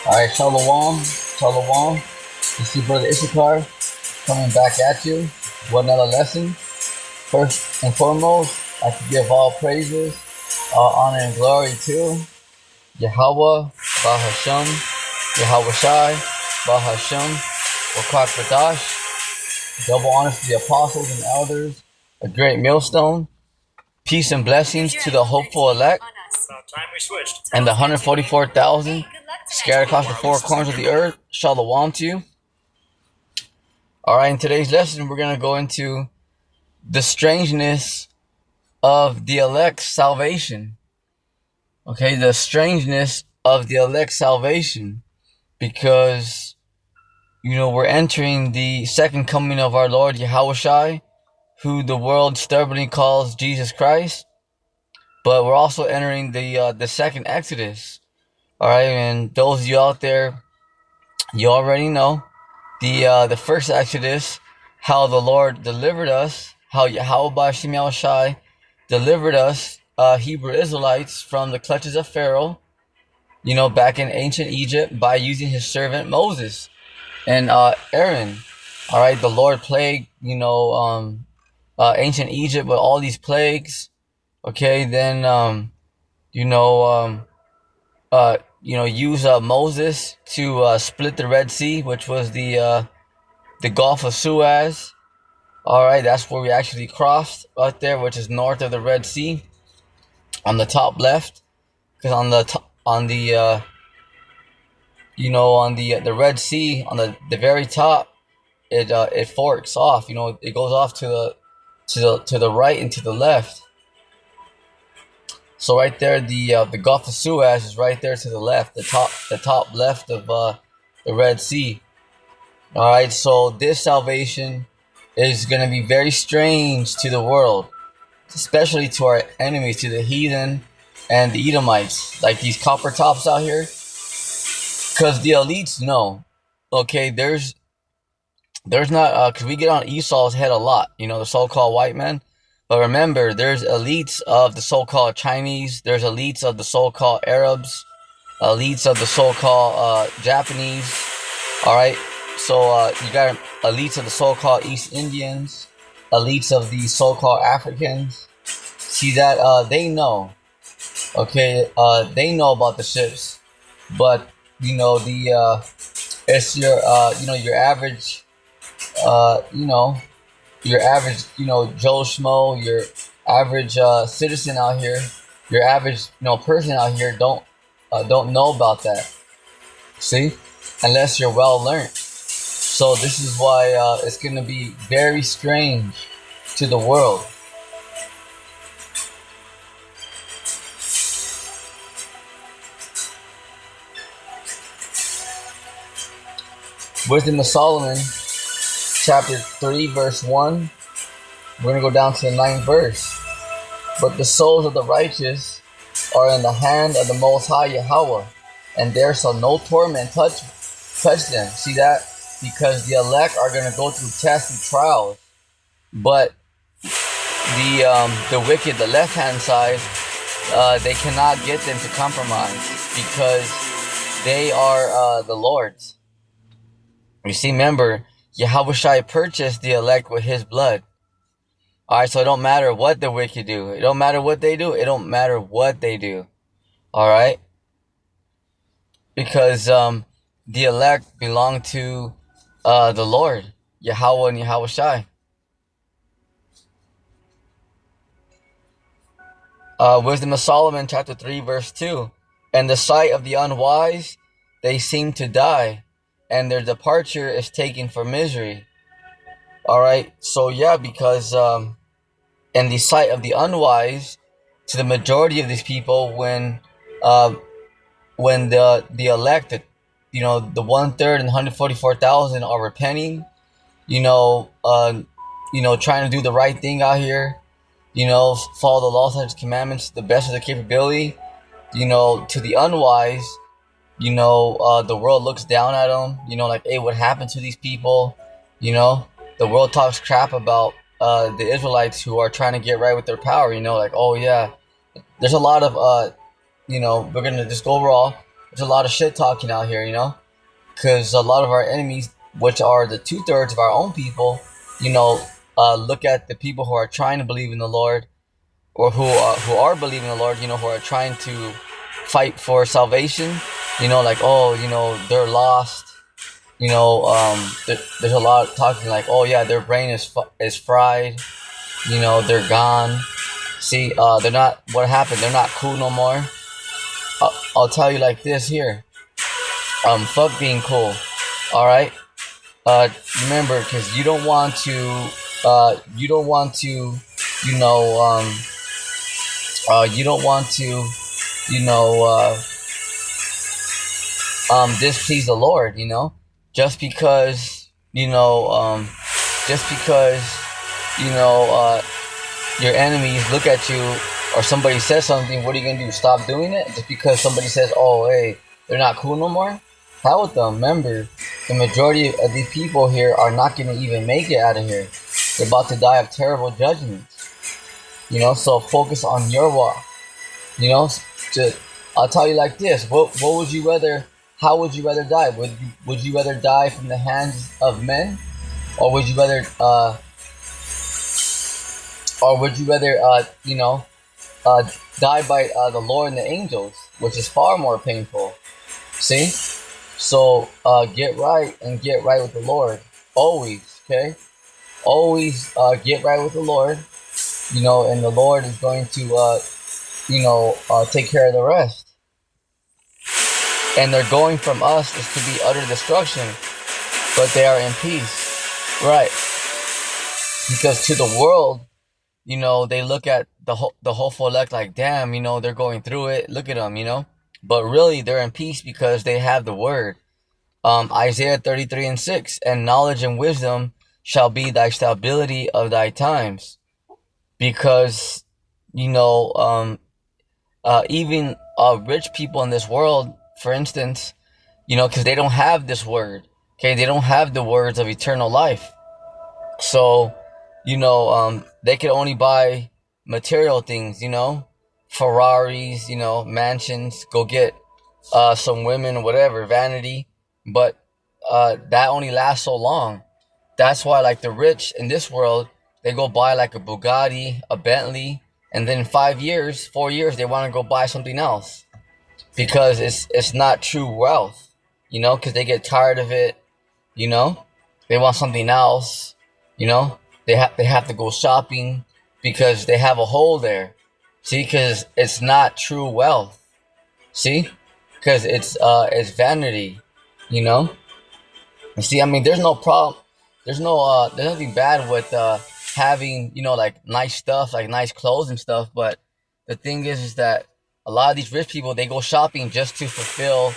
Alright, Shalom, Shalom. This is Brother Issachar coming back at you with another lesson. First and foremost, I have to give all praises, all honor and glory to Yahweh, Bahasham, Yahweh Shai, Bahasham, Wakak Badash. Double honors to the apostles and elders, a great millstone. Peace and blessings to the hopeful elect and the 144,000 scattered across the four corners of the earth. Shalom to you. Alright, in today's lesson, we're going to go into the strangeness of the elect's salvation. Okay, the strangeness of the elect's salvation. Because, we're entering the second coming of our Lord Yahushai, who the world stubbornly calls Jesus Christ. But we're also entering the second Exodus. Alright, and those of you out there, you already know the first Exodus, how the Lord delivered us, how Yahweh Shem Shai delivered us, Hebrew Israelites, from the clutches of Pharaoh, back in ancient Egypt by using his servant Moses and Aaron. Alright, the Lord plagued, ancient Egypt with all these plagues. Okay, then, use Moses to split the Red Sea, which was the Gulf of Suez. Alright, that's where we actually crossed right there, which is north of the Red Sea, on the top left. Because on the Red Sea, on the very top, it forks off. It goes off to the right and to the left. So right there, the Gulf of Suez is right there to the left, the top left of the Red Sea. Alright, so this salvation is going to be very strange to the world, especially to our enemies, to the heathen and the Edomites, like these copper tops out here. Because the elites know, okay, there's not, because we get on Esau's head a lot, the so-called white men. But remember, there's elites of the so-called Chinese, there's elites of the so-called Arabs, elites of the so-called Japanese. Alright, so you got elites of the so-called East Indians, elites of the so-called Africans. See that they know, okay, they know about the ships, but it's your your average your average, Joe Schmo, your average citizen out here, your average, person out here don't know about that. See, unless you're well learned. So this is why it's going to be very strange to the world. Wisdom of Solomon, chapter 3, verse 1. We're going to go down to the 9th verse. But the souls of the righteous are in the hand of the Most High Yahweh, and there shall no torment touch them. See that? Because the elect are going to go through tests and trials. But the wicked, the left-hand side, they cannot get them to compromise, because they are the Lord's. You see, remember, Yahushua purchased the elect with his blood. Alright, so it don't matter what the wicked do. It don't matter what they do. It don't matter what they do. Alright? Because the elect belong to the Lord, Yahweh and Yahushua. Wisdom of Solomon, chapter 3, verse 2. And the sight of the unwise, they seem to die, and their departure is taken for misery. Alright, so yeah, because in the sight of the unwise, to the majority of these people, when the elected, the 1/3 and 144,000 are repenting, trying to do the right thing out here, follow the laws and commandments to the best of their capability, to the unwise, the world looks down at them, like, hey, what happened to these people? The world talks crap about the Israelites who are trying to get right with their power, like, oh yeah, there's a lot of, we're going to just go raw. there's a lot of shit talking out here, because a lot of our enemies, which are the 2/3 of our own people, you know, look at the people who are trying to believe in the Lord, or who are believing in the Lord, who are trying to fight for salvation, like, oh, they're lost. There's a lot of talking like, oh yeah, their brain is fried. They're gone. See, they're not. What happened? They're not cool no more. I'll tell you like this here. Fuck being cool. All right. Remember, because you don't want to. You don't want to. You know. You don't want to. You know. Displease the Lord. Just because. Just because. You know. Your enemies look at you, or somebody says something. What are you gonna do? Stop doing it just because somebody says, "Oh, hey, they're not cool no more." How with them? Remember, the majority of these people here are not gonna even make it out of here. They're about to die of terrible judgments. So focus on your walk. To, I'll tell you like this. What would you rather? How would you rather die? Would you rather die from the hands of men, or would you rather die by the Lord and the angels, which is far more painful? See? So get right and get right with the Lord. Always, okay? Always get right with the Lord, and the Lord is going to, take care of the rest. And they're going from us is to be utter destruction, but they are in peace. Right. Because to the world, they look at the whole elect like, damn, they're going through it. Look at them, But really, they're in peace because they have the word. Isaiah 33:6, and knowledge and wisdom shall be thy stability of thy times. Because, even rich people in this world, for instance, because they don't have this word. Okay, they don't have the words of eternal life. So, they can only buy material things, Ferraris, mansions, go get some women, whatever, vanity. But that only lasts so long. That's why, like, the rich in this world, they go buy like a Bugatti, a Bentley, and then 5 years, 4 years, they want to go buy something else because it's not true wealth, because they get tired of it, they want something else, you know, they have to go shopping because they have a hole there. See, because it's not true wealth. See, because it's vanity, you know. You see, I mean, there's no problem. There's nothing bad with having, like, nice stuff, like nice clothes and stuff. But the thing is that a lot of these rich people, they go shopping just to fulfill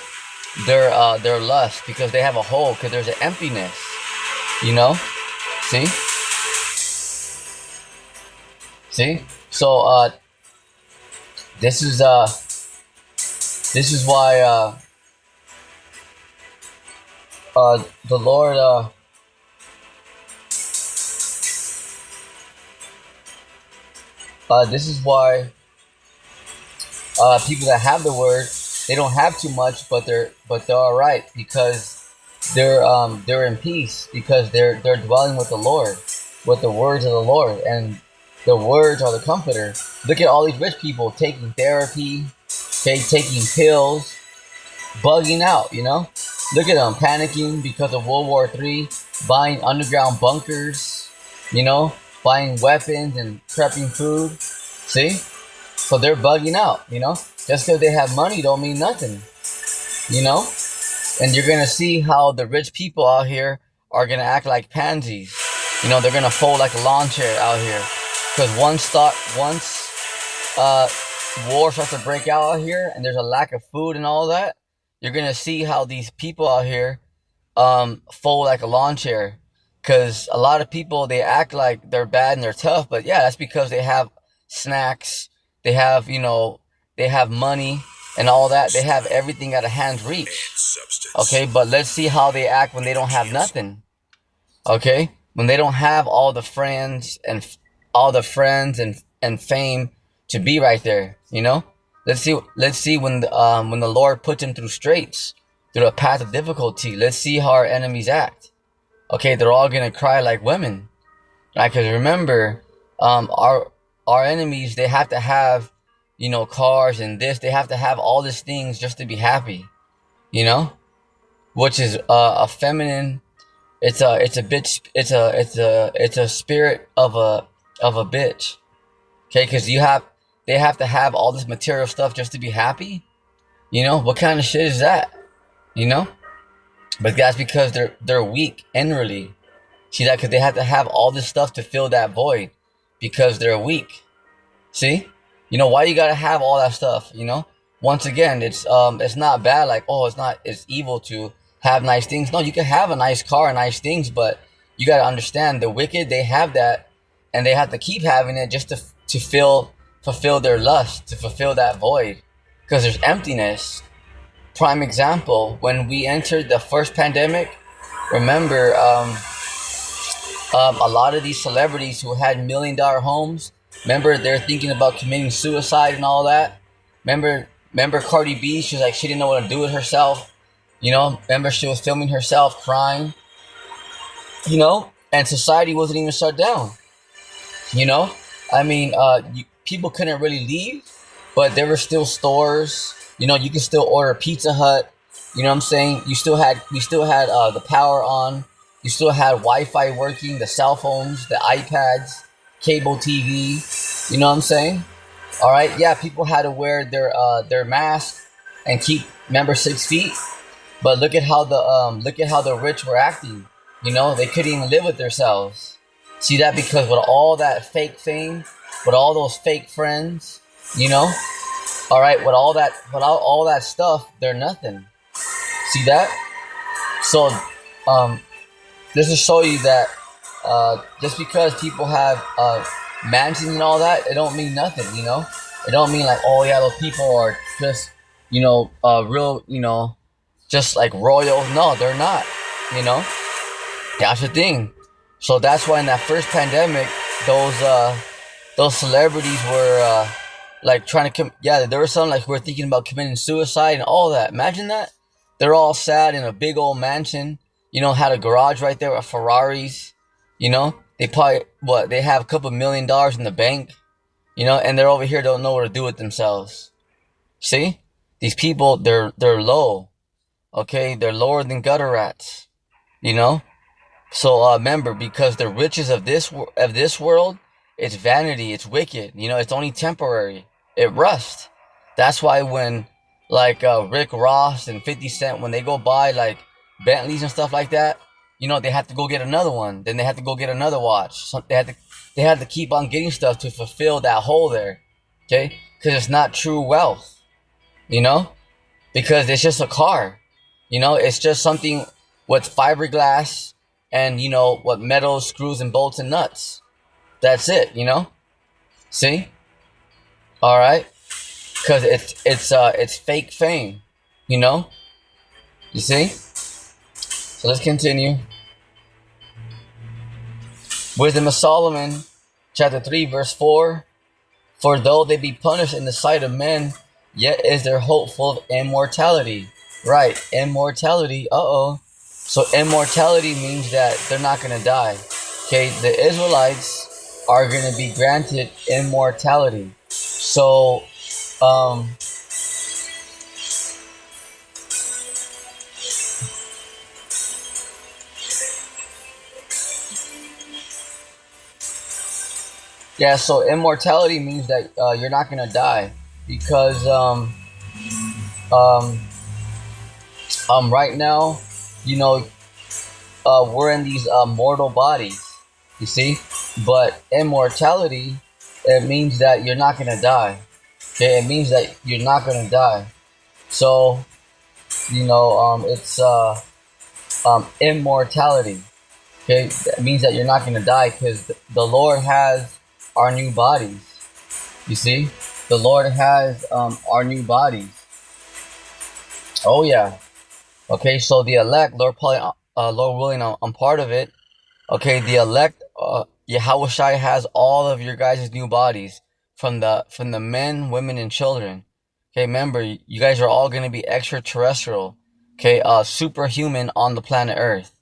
their lust because they have a hole, because there's an emptiness, you know. See, see. So this is why the Lord this is why people that have the word, they don't have too much, but they're all right because they're in peace because they're dwelling with the Lord, with the words of the Lord, and the words are the comforter. Look at all these rich people taking therapy, okay, taking pills, bugging out. Look at them panicking because of World War III, buying underground bunkers, you know, buying weapons and prepping food. See? So they're bugging out, Just because they have money don't mean nothing, you know? And you're going to see how the rich people out here are going to act like pansies. They're going to fold like a lawn chair out here. Because once war starts to break out here and there's a lack of food and all that, you're going to see how these people out here fold like a lawn chair. Because a lot of people, they act like they're bad and they're tough. But yeah, that's because they have snacks. They have, they have money and all that. They have everything at a hand's reach. Okay, but let's see how they act when they don't have nothing. Okay, when they don't have all the friends and fame to be right there. Let's see when the Lord puts him through straits, through a path of difficulty. Let's see how our enemies act. Okay, they're all gonna cry like women. Right? Because remember, our enemies, they have to have, cars and this. They have to have all these things just to be happy. You know, which is a feminine. It's a bitch. It's a spirit of a bitch. Okay, because they have to have all this material stuff just to be happy. What kind of shit is that? You know, but that's because they're weak inwardly. See that? Because they have to have all this stuff to fill that void, because they're weak. See, why you gotta have all that stuff? Once again, it's not bad. Like, oh, it's evil to have nice things. No, you can have a nice car and nice things, but you gotta understand the wicked. They have that, and they have to keep having it just to fulfill their lust, to fulfill that void, because there's emptiness. Prime example: when we entered the first pandemic, remember, a lot of these celebrities who had $1 million homes, remember they're thinking about committing suicide and all that. Remember Cardi B, she was like, she didn't know what to do with herself. Remember she was filming herself crying. And society wasn't even shut down. You know, I mean, people couldn't really leave, but there were still stores. You could still order Pizza Hut. You know what I'm saying? We still had the power on. You still had Wi-Fi working, the cell phones, the iPads, cable TV. You know what I'm saying? All right, yeah, people had to wear their mask and keep, remember, 6 feet. But look at how the rich were acting. They couldn't even live with themselves. See that? Because with all that fake fame, with all those fake friends, all right, with all that stuff, they're nothing. See that? So, just to show you that, just because people have mansions and all that, it don't mean nothing. It don't mean like, oh yeah, those people are just, real, just like royal. No, they're not. You know, that's the thing. So that's why in that first pandemic, those celebrities were like trying to yeah, there were some like who were thinking about committing suicide and all that. Imagine that. They're all sad in a big old mansion. Had a garage right there with Ferraris. They probably they have a couple $1 million in the bank. And they're over here don't know what to do with themselves. See, these people, they're low. Okay, they're lower than gutter rats. You know. So remember, because the riches of this world, it's vanity, it's wicked. It's only temporary. It rusts. That's why when like Rick Ross and 50 Cent, when they go buy like Bentleys and stuff like that, they have to go get another one. Then they have to go get another watch. So they had to keep on getting stuff to fulfill that hole there. Okay, because it's not true wealth. You know, because it's just a car. It's just something with fiberglass and what metal screws and bolts and nuts. That's it. See, all right, because it's fake fame. You see. So let's continue. Wisdom of Solomon, chapter 3, verse 4. For though they be punished in the sight of men, yet is their hope full of immortality. Right, immortality. So immortality means that they're not going to die. Okay, the Israelites are going to be granted immortality. So, yeah, so immortality means that you're not going to die. Because um, right now, you know, we're in these mortal bodies, you see. But immortality, it means that you're not gonna die. Okay, it means that you're not gonna die. So, it's immortality. Okay, that means that you're not gonna die because the Lord has our new bodies. You see, the Lord has our new bodies. Oh yeah. Okay, so the elect, Lord probably, Lord willing, I'm part of it. Okay, the elect, Yahushai has all of your guys' new bodies from the men, women, and children. Okay, remember, you guys are all going to be extraterrestrial. Okay, superhuman on the planet Earth.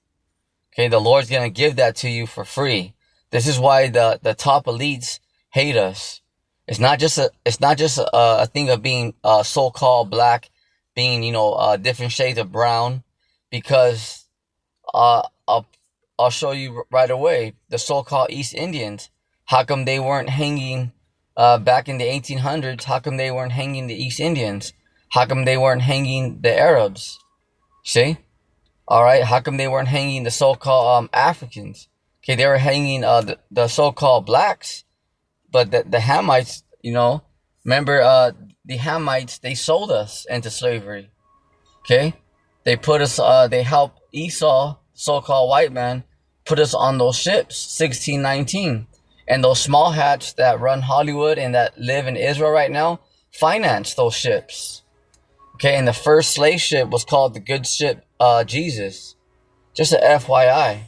Okay, the Lord's going to give that to you for free. This is why the top elites hate us. It's not just a thing of being so-called black, being, different shades of brown, because uh, I'll I'll show you right away. The so-called East Indians, how come they weren't hanging back in the 1800s? How come they weren't hanging the East Indians? How come they weren't hanging the Arabs? See? All right. How come they weren't hanging the so-called Africans? Okay, they were hanging the so-called blacks, but the Hamites, remember the Hamites, they sold us into slavery. Okay, they helped Esau, so-called white man, put us on those ships, 1619, and those small hats that run Hollywood and that live in Israel right now finance those ships. Okay, and the first slave ship was called the good ship Jesus. Just a FYI.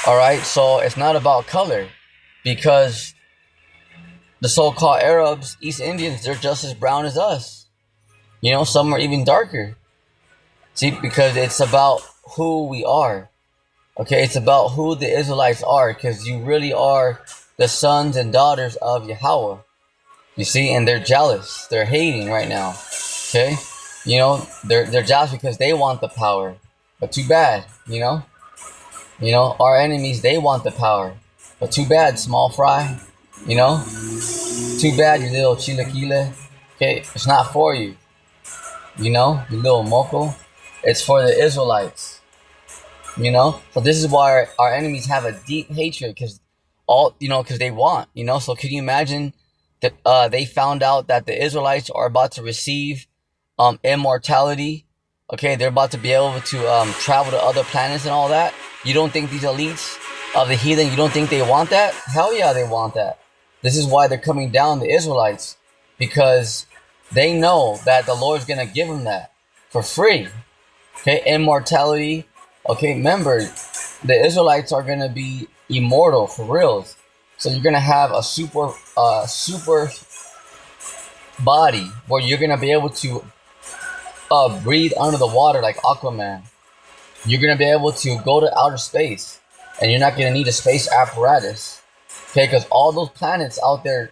All right, so it's not about color, because the so-called Arabs, East Indians, they're just as brown as us. Some are even darker. See, because it's about who we are. Okay, it's about who the Israelites are, because you really are the sons and daughters of Yahweh. You see, and they're jealous. They're hating right now. Okay, they're jealous because they want the power. But too bad, our enemies, they want the power. But too bad, small fry. Too bad, you little chilaquile. Okay, it's not for you. You little moco. It's for the Israelites. So this is why our enemies have a deep hatred, because they want. So can you imagine that they found out that the Israelites are about to receive immortality? Okay, they're about to be able to travel to other planets and all that. You don't think these elites of the heathen, you don't think they want that? Hell yeah, they want that. This is why they're coming down, the Israelites, because they know that the Lord's going to give them that for free. Okay, immortality. Okay, remember, the Israelites are going to be immortal for reals. So you're going to have a super body where you're going to be able to breathe under the water like Aquaman. You're going to be able to go to outer space, and you're not going to need a space apparatus. Okay, because all those planets out there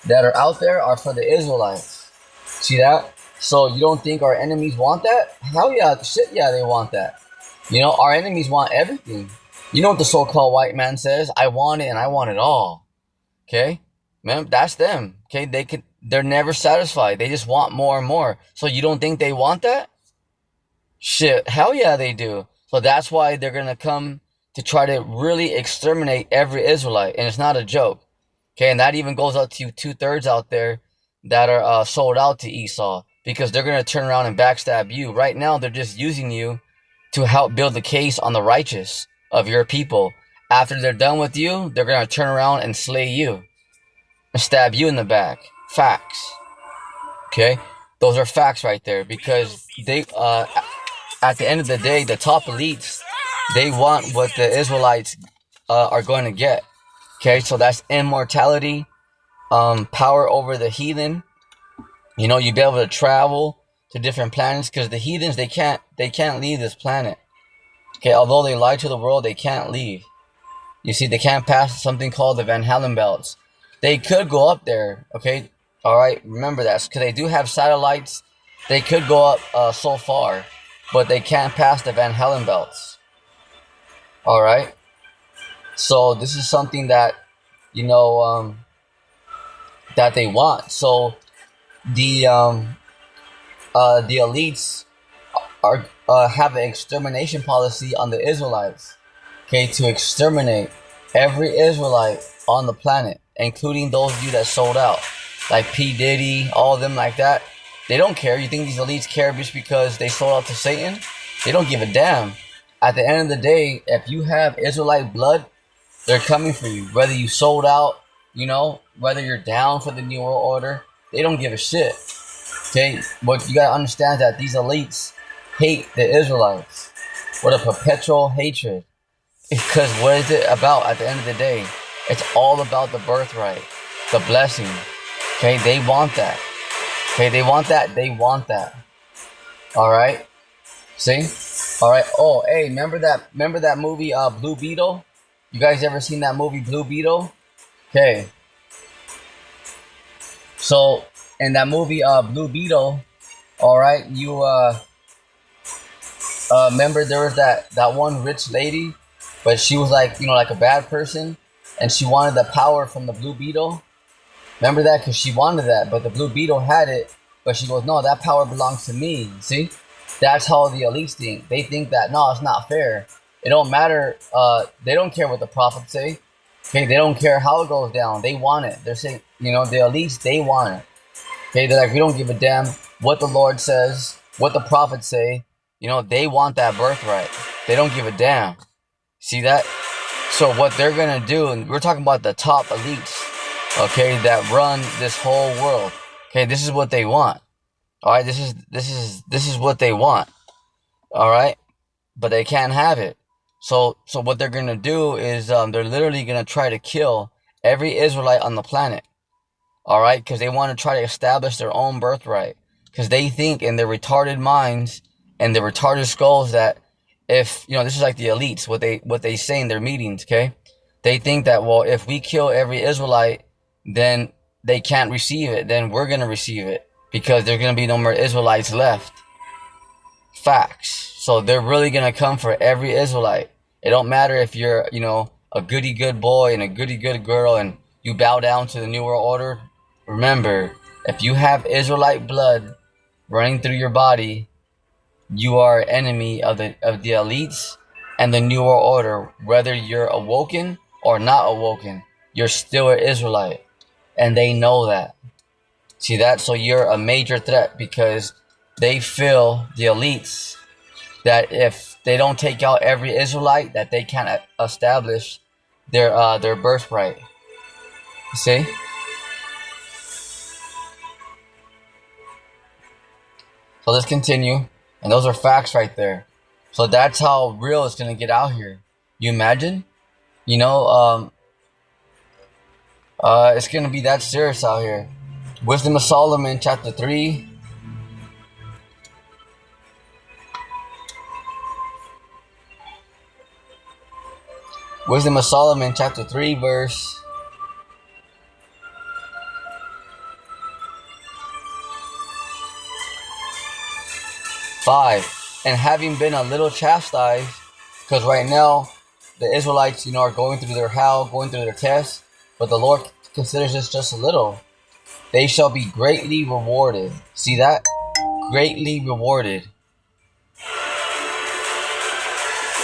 that are out there are for the Israelites. See that? So you don't think our enemies want that? Hell yeah, shit yeah, they want that. Our enemies want everything. You know what the so-called white man says? I want it and I want it all. Okay? Man, that's them. Okay? They're never satisfied. They just want more and more. So you don't think they want that? Shit, hell yeah, they do. So that's why they're gonna come to try to really exterminate every Israelite, and it's not a joke. Okay, and that even goes up to 2/3 out there that are sold out to Esau, because they're gonna turn around and backstab you. Right now, they're just using you to help build the case on the righteous of your people. After they're done with you, they're gonna turn around and slay you and stab you in the back. Facts. Okay, those are facts right there, because they at the end of the day, the top elites, they want what the Israelites are going to get. Okay, so that's immortality, power over the heathen. You be able to travel to different planets, because the heathens, they can't leave this planet. Okay, although they lie to the world, they can't leave. You see, they can't pass something called the Van Halen belts. They could go up there. Okay, all right, remember that, because they do have satellites. They could go up so far, but they can't pass the Van Halen belts. All right. So this is something that that they want. So the elites are have an extermination policy on the Israelites. Okay, to exterminate every Israelite on the planet, including those of you that sold out, like P. Diddy, all of them like that. They don't care. You think these elites care just because they sold out to Satan? They don't give a damn. At the end of the day, if you have Israelite blood, they're coming for you. Whether you sold out, whether you're down for the New World Order, they don't give a shit. Okay, but you gotta understand that these elites hate the Israelites with a perpetual hatred. Because what is it about at the end of the day? It's all about the birthright, the blessing. Okay, they want that. Okay, they want that. They want that. All right. See? All right. Oh, hey, remember that movie Blue Beetle? You guys ever seen that movie Blue Beetle? Okay. So, in that movie Blue Beetle, all right, you remember there was that one rich lady, but she was like, like a bad person, and she wanted the power from the Blue Beetle. Remember that? Because she wanted that, but the Blue Beetle had it, but she goes, no, that power belongs to me. See? That's how the elites think. They think that, no, it's not fair. It don't matter. They don't care what the prophets say. Okay, they don't care how it goes down. They want it. They're saying, the elites, they want it. Okay, they're like, we don't give a damn what the Lord says, what the prophets say. They want that birthright. They don't give a damn. See that? So what they're gonna do, and we're talking about the top elites, okay, that run this whole world. Okay, this is what they want. All right, this is what they want. All right, but they can't have it. So what they're gonna do is they're literally gonna try to kill every Israelite on the planet. All right, because they want to try to establish their own birthright. Because they think in their retarded minds and their retarded skulls that if this is like the elites, what they say in their meetings. Okay, they think that, well, if we kill every Israelite, then they can't receive it. Then we're gonna receive it because there's gonna be no more Israelites left. Facts. So they're really gonna come for every Israelite. It don't matter if you're a goody good boy and a goody good girl and you bow down to the New World Order. Remember, if you have Israelite blood running through your body, you are an enemy of the elites and the New World Order. Whether you're awoken or not awoken, you're still an Israelite, and they know that. See that? So you're a major threat because they feel, the elites, that if they don't take out every Israelite, that they can't establish their birthright. See? So let's continue. And those are facts right there. So that's how real it's going to get out here. You imagine? It's going to be that serious out here. Wisdom of Solomon, chapter 3. Wisdom of Solomon, chapter 3, verse 5. And having been a little chastised, because right now the Israelites, are going through their hell, going through their tests, but the Lord considers this just a little. They shall be greatly rewarded. See that? Greatly rewarded.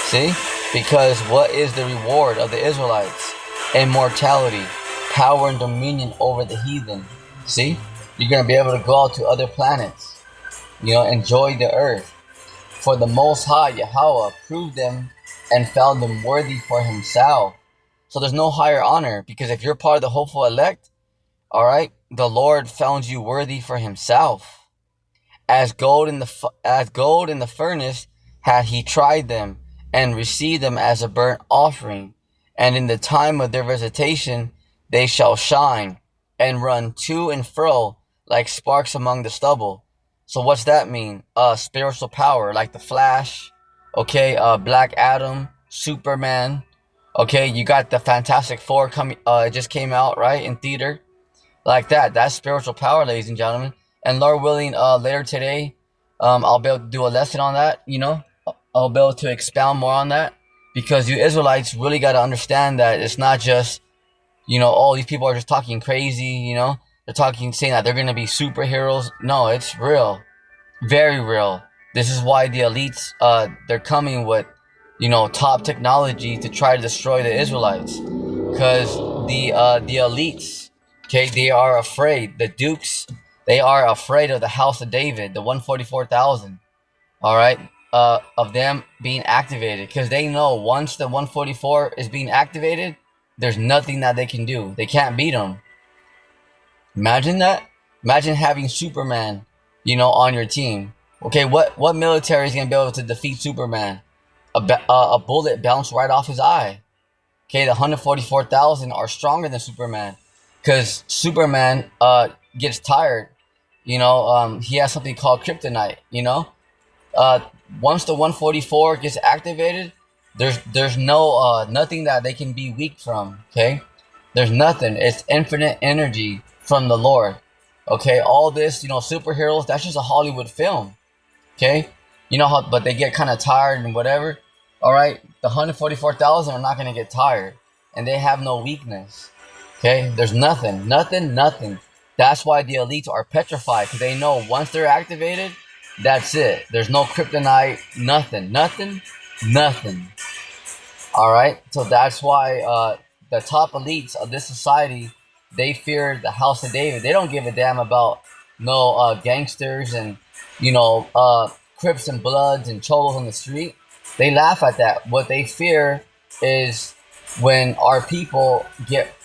See? Because what is the reward of the Israelites? Immortality, power and dominion over the heathen. See? You're going to be able to go out to other planets. Enjoy the earth. For the Most High, Yahweh, proved them and found them worthy for himself. So there's no higher honor, because if you're part of the hopeful elect, all right, the Lord found you worthy for himself. As gold in the furnace hath he tried them, and received them as a burnt offering. And in the time of their visitation they shall shine, and run to and fro like sparks among the stubble. So what's that mean? Spiritual power, like the Flash, okay, Black Adam, Superman, okay, you got the Fantastic Four coming, it just came out, right, in theater, like that. That's spiritual power, ladies and gentlemen. And Lord willing, later today, I'll be able to do a lesson on that, I'll be able to expound more on that, because you Israelites really got to understand that it's not just, oh, these people are just talking crazy, they're talking, saying that they're going to be superheroes. No, it's real. Very real. This is why the elites, they're coming with, top technology to try to destroy the Israelites. Because the elites, okay, they are afraid. The dukes, they are afraid of the house of David, the 144,000, all right, of them being activated. Because they know once the 144 is being activated, there's nothing that they can do. They can't beat them. Imagine that. Imagine having Superman, on your team. Okay, what military is going to be able to defeat Superman? A bullet bounced right off his eye. Okay, the 144,000 are stronger than Superman. Because Superman gets tired. He has something called kryptonite. Uh, Once the 144 gets activated, there's no nothing that they can be weak from. Okay, there's nothing. It's infinite energy from the Lord. Okay, all this, superheroes, that's just a Hollywood film. Okay, but they get kind of tired and whatever. All right, the 144,000 are not gonna get tired, and they have no weakness. Okay, there's nothing, nothing, nothing. That's why the elites are petrified, because they know once they're activated, that's it. There's no kryptonite, nothing, nothing, nothing. All right, so that's why the top elites of this society, they fear the House of David. They don't give a damn about no gangsters and Crips and Bloods and Cholos on the street. They laugh at that. What they fear is when our people get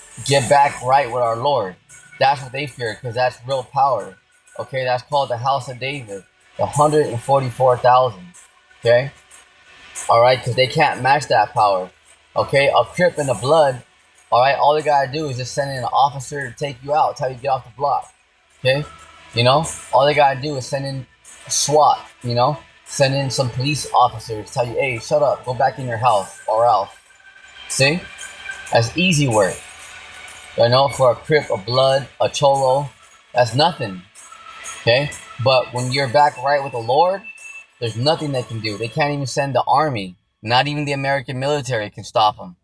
back right with our Lord. That's what they fear, because that's real power. Okay, that's called the House of David, the 144,000. Okay. All right, because they can't match that power. Okay, a Crip and a Blood. All right, all they gotta do is just send in an officer to take you out, tell you to get off the block. Okay, all they gotta do is send in SWAT. Send in some police officers, tell you, hey, shut up, go back in your house, or else. See, that's easy work. For a Crip, a Blood, a Cholo, that's nothing. Okay, but when you're back right with the Lord, there's nothing they can do. They can't even send the army. Not even the American military can stop them.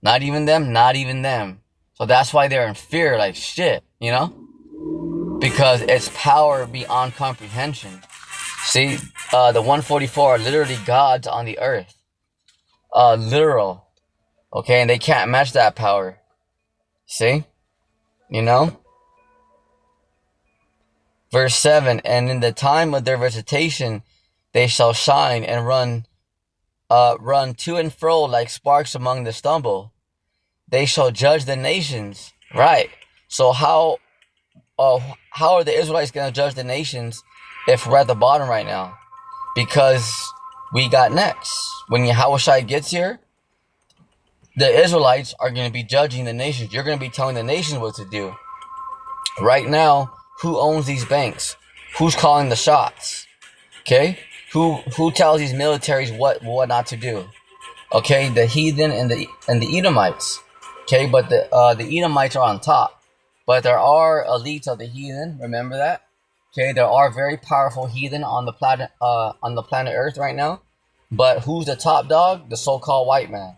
Not even them, not even them. So that's why they're in fear like shit, Because it's power beyond comprehension. See, the 144 are literally gods on the earth. Literal. Okay, and they can't match that power. See? Verse 7, and in the time of their visitation, they shall shine and run to and fro like sparks among the stubble. They shall judge the nations. Right. So how are the Israelites going to judge the nations if we're at the bottom right now? Because we got next. When Yahushua gets here, the Israelites are going to be judging the nations. You're going to be telling the nations what to do. Right now, who owns these banks? Who's calling the shots? Okay? Who tells these militaries what not to do? Okay, the heathen and the Edomites. Okay, but the Edomites are on top. But there are elites of the heathen. Remember that. Okay, there are very powerful heathen on the planet Earth right now. But who's the top dog? The so-called white man.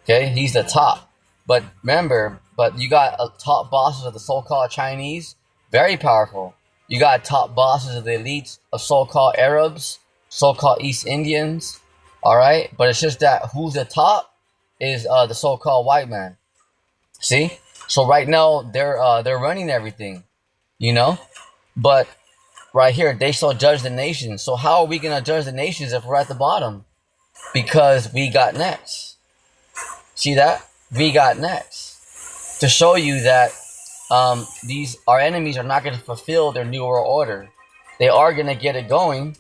Okay, he's the top. But remember, you got top bosses of the so-called Chinese, very powerful. You got top bosses of the elites of so-called Arabs, so-called East Indians. All right, but it's just that who's the top is the so-called white man. See, so right now they're running everything, But right here they shall judge the nations. So how are we gonna judge the nations if we're at the bottom? Because we got next. See that? We got next to show you that our enemies are not going to fulfill their new world order. They are going to get it going,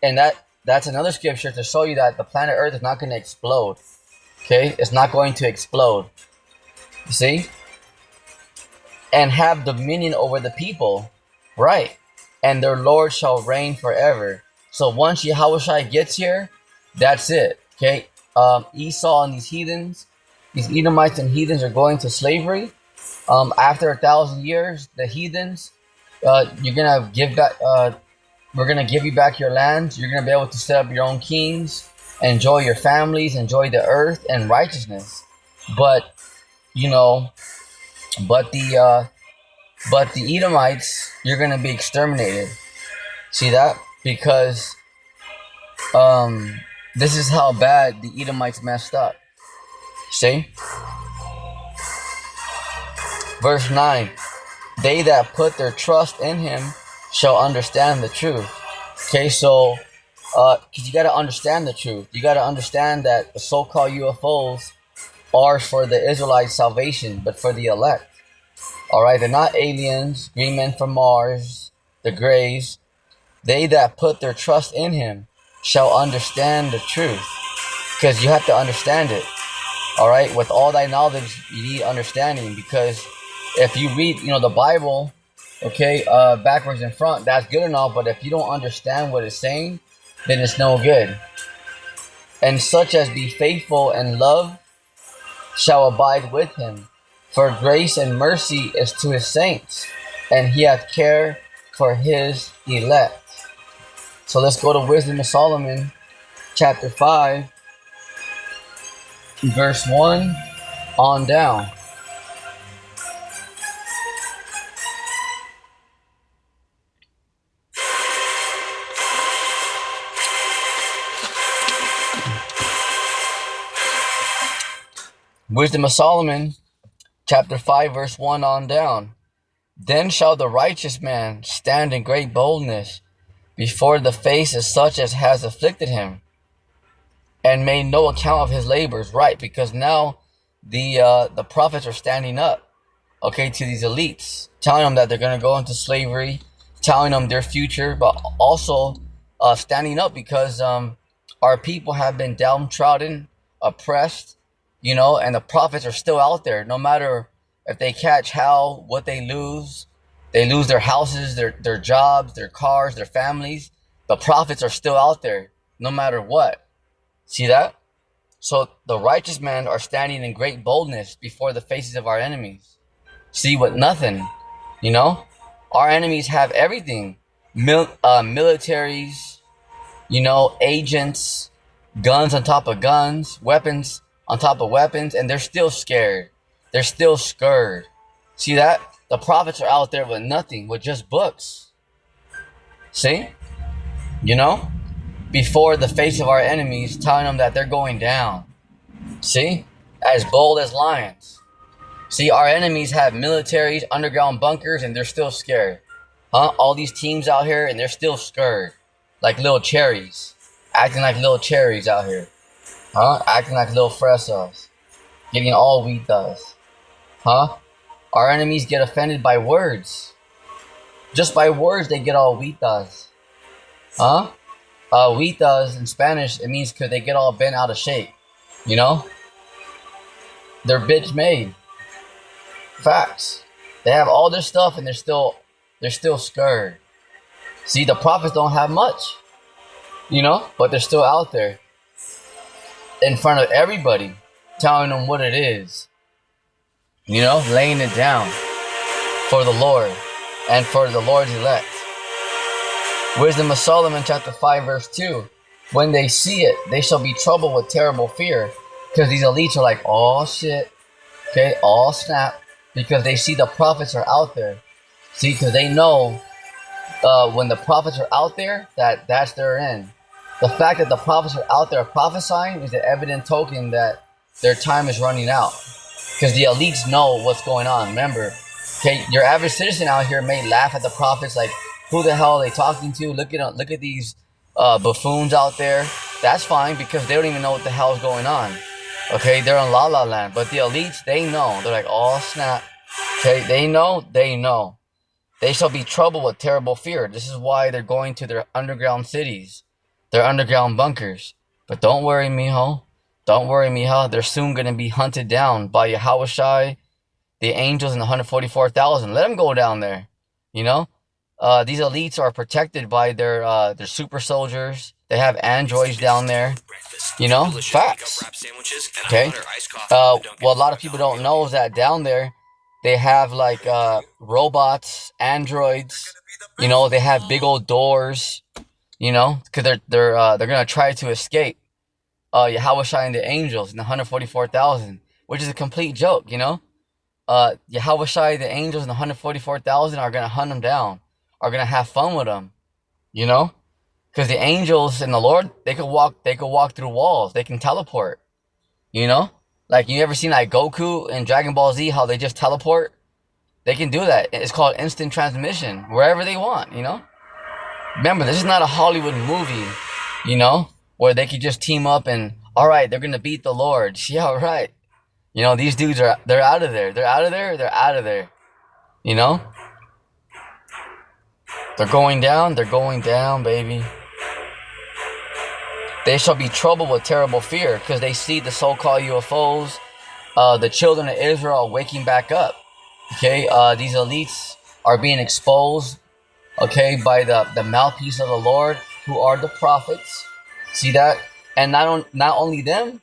and that's another scripture to show you that the planet Earth is not going to explode. Okay, it's not going to explode. You see, and have dominion over the people, right? And their Lord shall reign forever. So once Yahushua gets here, that's it. Okay. Esau and these heathens, these Edomites and heathens are going to slavery. After 1,000 years, the heathens, you're gonna give back. We're gonna give you back your lands. You're gonna be able to set up your own kings, enjoy your families, enjoy the earth and righteousness. But but the Edomites, you're gonna be exterminated. See that? Because this is how bad the Edomites messed up. See? Verse 9. They that put their trust in him shall understand the truth. Okay, so because you got to understand the truth. You got to understand that the so-called UFOs are for the Israelites' salvation, but for the elect. Alright, they're not aliens, green men from Mars, the Greys. They that put their trust in him shall understand the truth. Because you have to understand it. Alright, with all thy knowledge, you need understanding. Because if you read, the Bible, okay, backwards and front, that's good and all, but if you don't understand what it's saying, then it's no good. And such as be faithful and love shall abide with him. For grace and mercy is to his saints, and he hath care for his elect. So let's go to Wisdom of Solomon, chapter 5, verse 1 on down. Wisdom of Solomon, chapter 5, verse 1 on down. Then shall the righteous man stand in great boldness before the face of such as has afflicted him, and made no account of his labors. Right, because now the prophets are standing up, okay, to these elites, telling them that they're going to go into slavery, telling them their future, but also standing up because our people have been downtrodden, oppressed, and the prophets are still out there. No matter if they catch hell, what they lose their houses, their jobs, their cars, their families. The prophets are still out there, no matter what. See that? So the righteous men are standing in great boldness before the faces of our enemies. See, with nothing, our enemies have everything. Militaries, agents, guns on top of guns, weapons on top of weapons, and they're still scared. They're still scared. See that? The prophets are out there with nothing, with just books. See? Before the face of our enemies, telling them that they're going down. See? As bold as lions. See, our enemies have militaries, underground bunkers, and they're still scared. All these teams out here, and they're still scared. Like little cherries. Acting like little cherries out here. Acting like little fresas. Getting all wheat does. Our enemies get offended by words. Just by words, they get all wheat does. Wheat does in Spanish, it means because they get all bent out of shape. They're bitch made. Facts. They have all this stuff and they're still scared. See, the prophets don't have much, but they're still out there in front of everybody, telling them what it is, laying it down for the Lord and for the Lord's elect. Wisdom of Solomon, chapter 5, verse 2. When they see it, they shall be troubled with terrible fear, because these elites are like, oh shit, okay, oh snap, because they see the prophets are out there. See, because they know when the prophets are out there, that's their end. The fact that the prophets are out there prophesying is an evident token that their time is running out. Because the elites know what's going on. Remember, okay, your average citizen out here may laugh at the prophets like, who the hell are they talking to? Look at these buffoons out there. That's fine because they don't even know what the hell is going on. Okay, they're in la la land. But the elites, they know. They're like, oh snap. Okay, they know. They shall be troubled with terrible fear. This is why they're going to their underground cities, their underground bunkers. But don't worry, mijo. Don't worry, mija. They're soon going to be hunted down by Yahushai, the angels, and the 144,000. Let them go down there. These elites are protected by their super soldiers. They have androids down there. Facts. Okay. What a lot of people don't know is that down there, they have like robots, androids. They have big old doors. Because they're gonna try to escape. Yahushua and the angels and the 144,000, which is a complete joke. Yahushua, the angels, and the 144,000 are gonna hunt them down. Are gonna have fun with them. Because the angels and the Lord, they could walk through walls. They can teleport. Like you ever seen like Goku in Dragon Ball Z, how they just teleport? They can do that. It's called instant transmission, wherever they want, Remember, this is not a Hollywood movie, where they could just team up and, all right, they're going to beat the Lord. Yeah, all right. These dudes they're out of there. They're out of there. They're out of there. They're going down. They're going down, baby. They shall be troubled with terrible fear because they see the so-called UFOs, the children of Israel waking back up. Okay, these elites, are being exposed, okay, by the mouthpiece of the Lord, who are the prophets. See that? And not only them,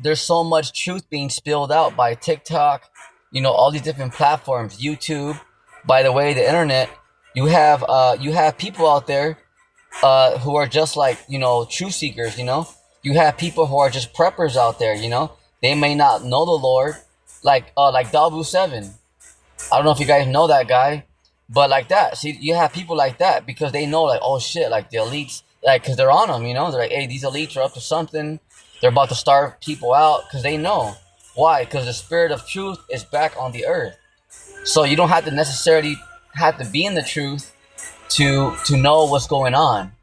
there's so much truth being spilled out by TikTok, all these different platforms, YouTube. By the way, the internet, you have people out there who are just like, truth seekers. You have people who are just preppers out there. They may not know the Lord, like Dabu 7. I don't know if you guys know that guy, but like that. See, you have people like that because they know, like, oh shit, like the elites, like, because they're on them, they're like, hey, these elites are up to something. They're about to starve people out, because they know. Why? Because the spirit of truth is back on the earth. So you don't have to necessarily have to be in the truth to know what's going on.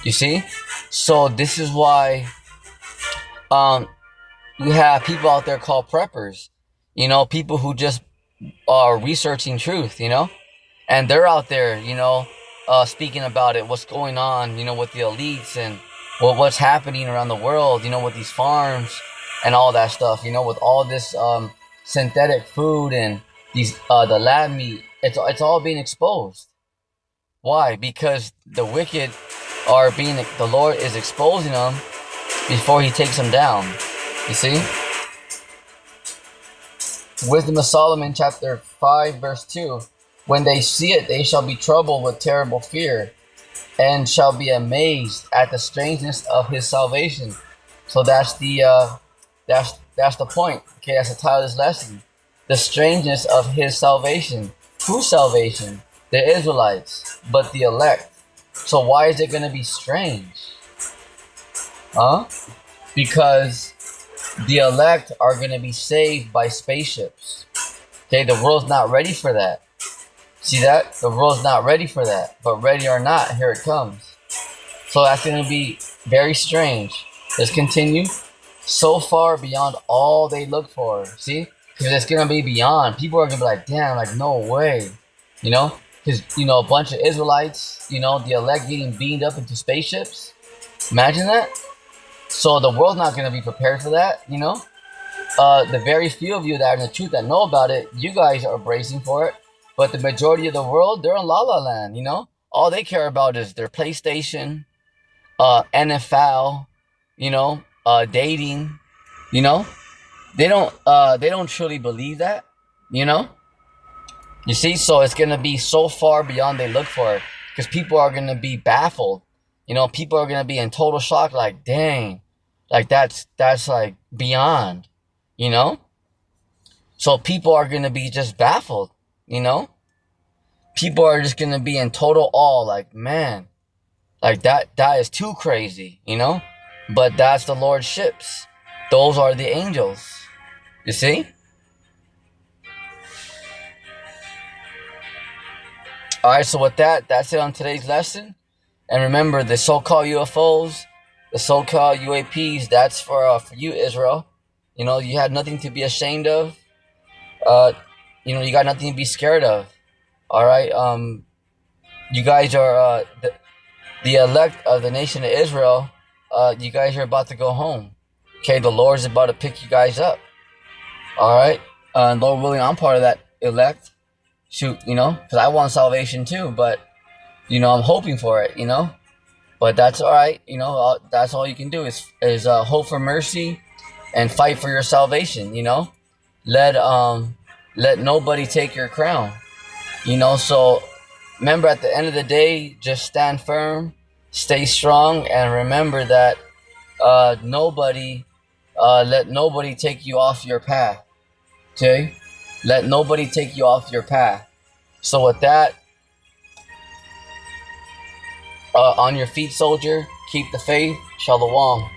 You see? So this is why we have people out there called preppers. People who just are researching truth, and they're out there, speaking about it, what's going on, with the elites, and what's happening around the world, with these farms and all that stuff, with all this synthetic food and these the lab meat. It's all being exposed. Why? Because the wicked the Lord is exposing them before he takes them down. You see? Wisdom of Solomon, chapter 5, verse 2. When they see it, they shall be troubled with terrible fear, and shall be amazed at the strangeness of his salvation. So that's the point. Okay, that's the title of this lesson. The strangeness of his salvation. Whose salvation? The Israelites, but the elect. So why is it going to be strange? Because the elect are going to be saved by spaceships. Okay, the world's not ready for that. See that? The world's not ready for that. But ready or not, here it comes. So that's going to be very strange. Let's continue. So far beyond all they look for. See? Because it's going to be beyond. People are going to be like, damn, like, no way. Because, a bunch of Israelites, the elect getting beamed up into spaceships. Imagine that. So the world's not going to be prepared for that, The very few of you that are in the truth that know about it, you guys are bracing for it. But the majority of the world, they're in La La Land, All they care about is their PlayStation, NFL, dating, They don't truly believe that, You see, so it's going to be so far beyond they look for it. Because people are going to be baffled. People are going to be in total shock, like, dang. Like, that's like beyond, So people are going to be just baffled, People are just going to be in total awe, like, man. Like, that is too crazy, But that's the Lord's ships. Those are the angels. You see? Alright, so with that's it on today's lesson. And remember, the so-called UFOs, the so-called UAPs, that's for you, Israel. You had nothing to be ashamed of. You got nothing to be scared of. Alright, you guys are the elect of the nation of Israel. You guys are about to go home. Okay, the Lord is about to pick you guys up. Alright, Lord willing, I'm part of that elect. Shoot, because I want salvation too, but, I'm hoping for it, But that's alright, that's all you can do is hope for mercy and fight for your salvation, Let nobody take your crown, So remember, at the end of the day, just stand firm, stay strong, and remember that let nobody take you off your path. Okay? Let nobody take you off your path. So with that, on your feet, soldier, keep the faith. Shalom.